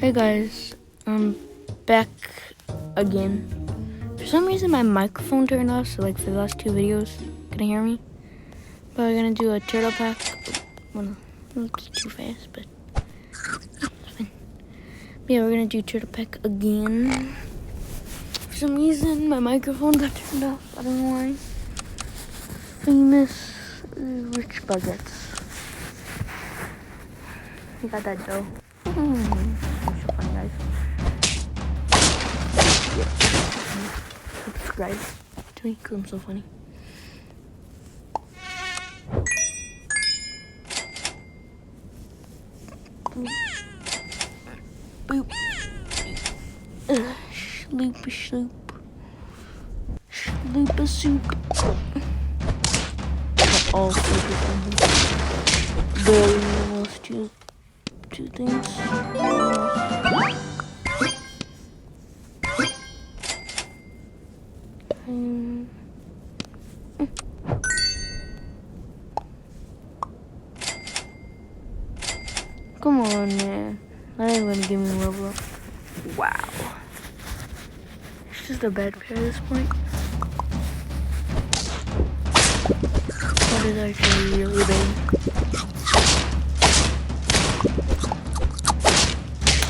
Hey guys, I'm back again. For some reason my microphone turned off, so like for the last two videos, couldn't hear me. But we're gonna do a turtle pack. Well, no, it's too fast, but it's fine. But yeah, we're gonna do turtle pack again. For some reason my microphone got turned off. I don't know why. Famous rich buckets. We got that dough. I'm so funny, guys. Subscribe to me because I'm so funny. Boop. Sloop a sloop. Sloop a soup. All focus on barely almost two things. Come on, man. Not even gonna give me a level up. Wow. It's just a bad pair at this point. That is actually really big.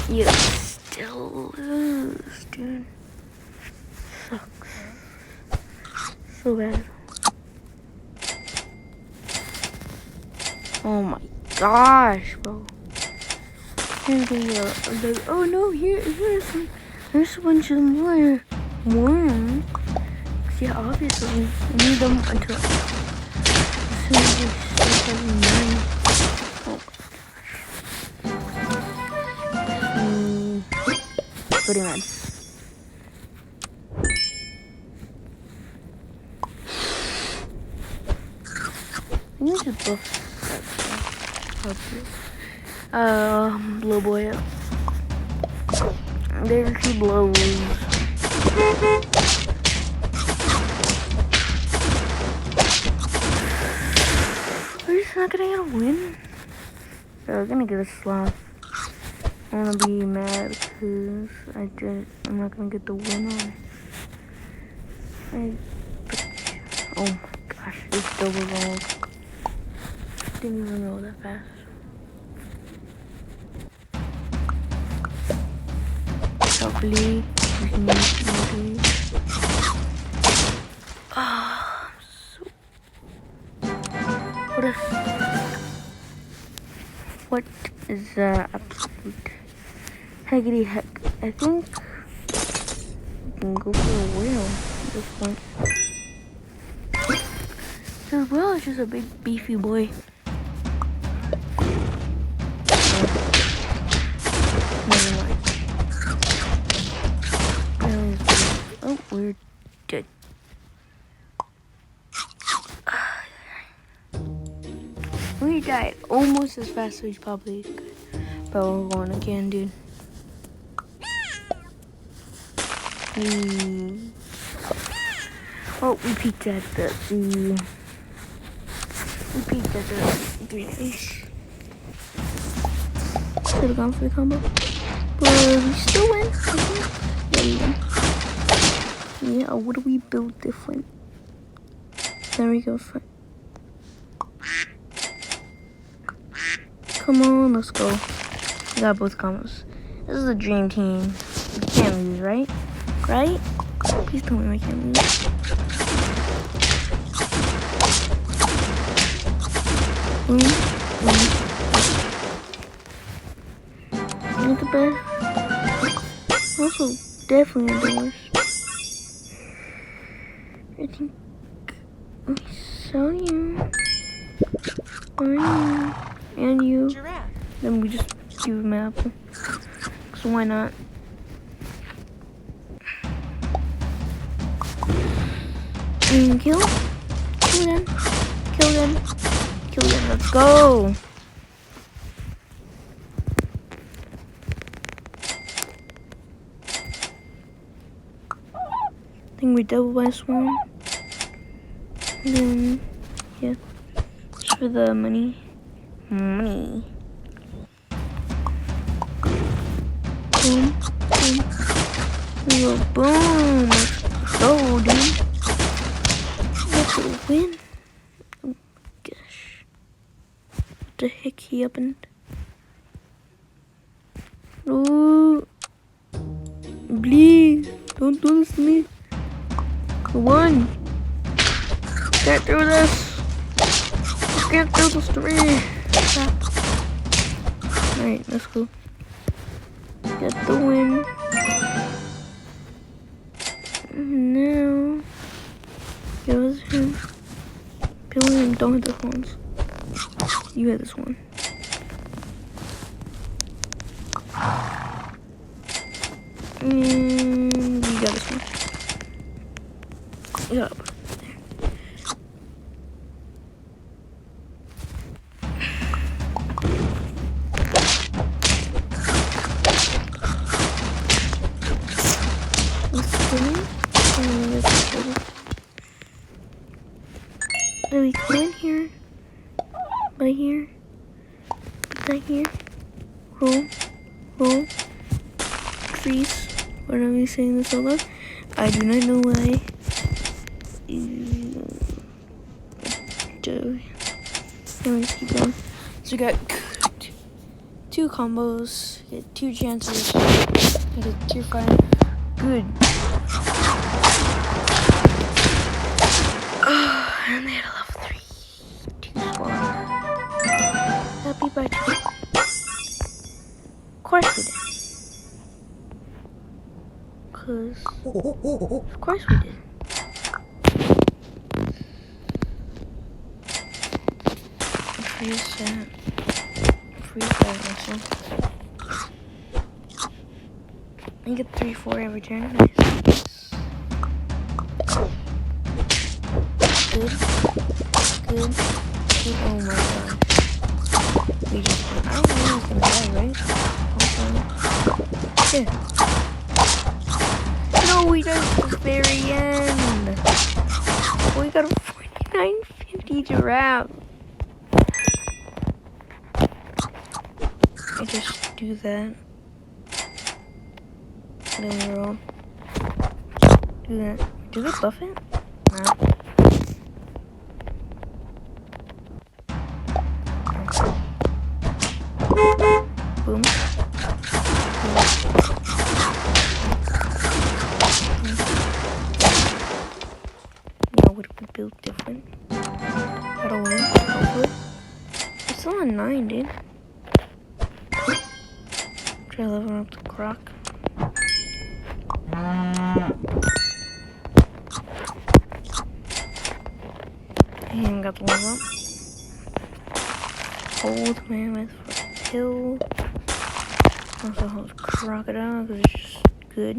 You still lose, dude. Sucks. So bad. Oh my gosh, bro. Oh no, here's a bunch of more worms. Yeah, obviously, I need them until as soon as they start having money. Oh my gosh. Pretty much. I need to buff that stuff. Blow boy up. There she blows. We're just not gonna get a win. We're gonna get a slap. I'm gonna be mad because I'm not gonna get the win on. Oh my gosh, this double roll. Didn't even roll that fast. Hopefully, we can maybe. Ah, so. What is the absolute heckity heck? I think we can go for a whale at this point. The whale is just a big beefy boy. Never mind. Oh, we're dead. We died almost as fast as we probably could. But we're going again, dude. Oh, we peeked at the green fish. Should have gone for the combo. But we still win. Yeah, we win. Yeah, what do we build different? There we go. Come on, let's go. We got both combos. This is a dream team. We can't lose, right? Right? Please tell me I can't lose. Not the best. Also, definitely not the worst. I think I saw you. And you. Giraffe. Then we just give him an apple. So why not? And kill them. Kill them. Kill them. Let's go. I think we double by swarm. And then, yeah. Just for the money. Money. Boom. Boom. We go boom. Let's go, dude. Let's win. Oh my gosh. What the heck he happened? No. Please. Don't do this to me. Come on. Can't do this. You can't do this to me. Alright, let's go. Get the win. Now, yours him. Billy, don't hit this ones. You hit this one. And you got this one. Yup. There we go in here. Right here. Put that here. Roll. Roll. Freeze. Why are we saying this out loud? I do not know why. Let's keep going. So we got 2 combos, get 2 chances, get a tier 5. Good. And they had a level 3. 2 squad. Happy birthday. Of course we did. Of course we did. Freeze that. Freeze that also. I get 3-4 every turn. Nice. Good. Good. Good. Oh my god. We just. I don't know who's gonna die, right? Okay. Yeah. No, we died at the very end. We got a 49.50 giraffe. I just do that. Then we roll. Do that. Do they buff it? Nah. Boom. Now what if we build different? I don't win. Hopefully. It's still on 9, dude. Try leveling up the croc. And got the level up. Hold mammoth for a kill. Also hold crocodile because it's just good.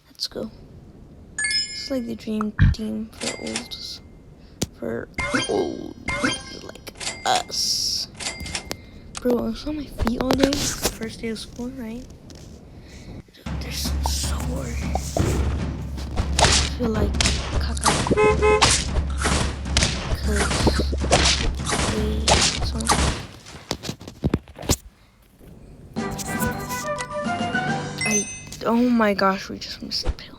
Let's go. It's like the dream team for old like us. Bro, I was on my feet all day. First day of school, right? Dude, they're so sore. I feel like caca. Oh my gosh, we just missed the pill.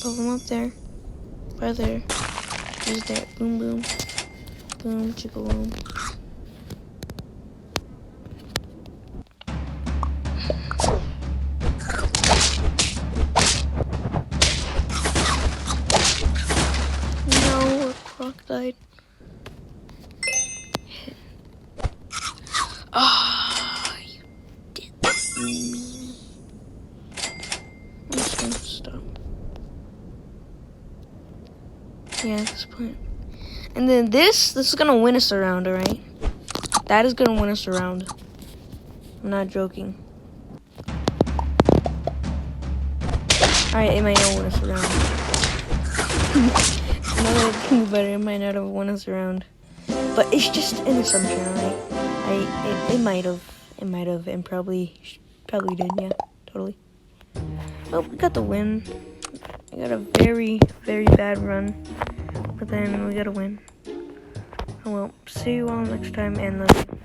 Put them up there. Right there. He's there. Boom, boom. Boom, chicka boom. No, a croc died. Ah, oh, you did that, you meanie. I'm just gonna stop. Yeah, at this point. And then this is gonna win us a round, alright? That is gonna win us a round. I'm not joking. Alright, it might not win us a round. Now that I think about it, it might not have won us a round. But it's just an assumption, alright? It might have, and probably did, yeah, totally. Oh, we got the win. We got a very, very bad run, but then we got a win. Oh well, see you all next time, and love you.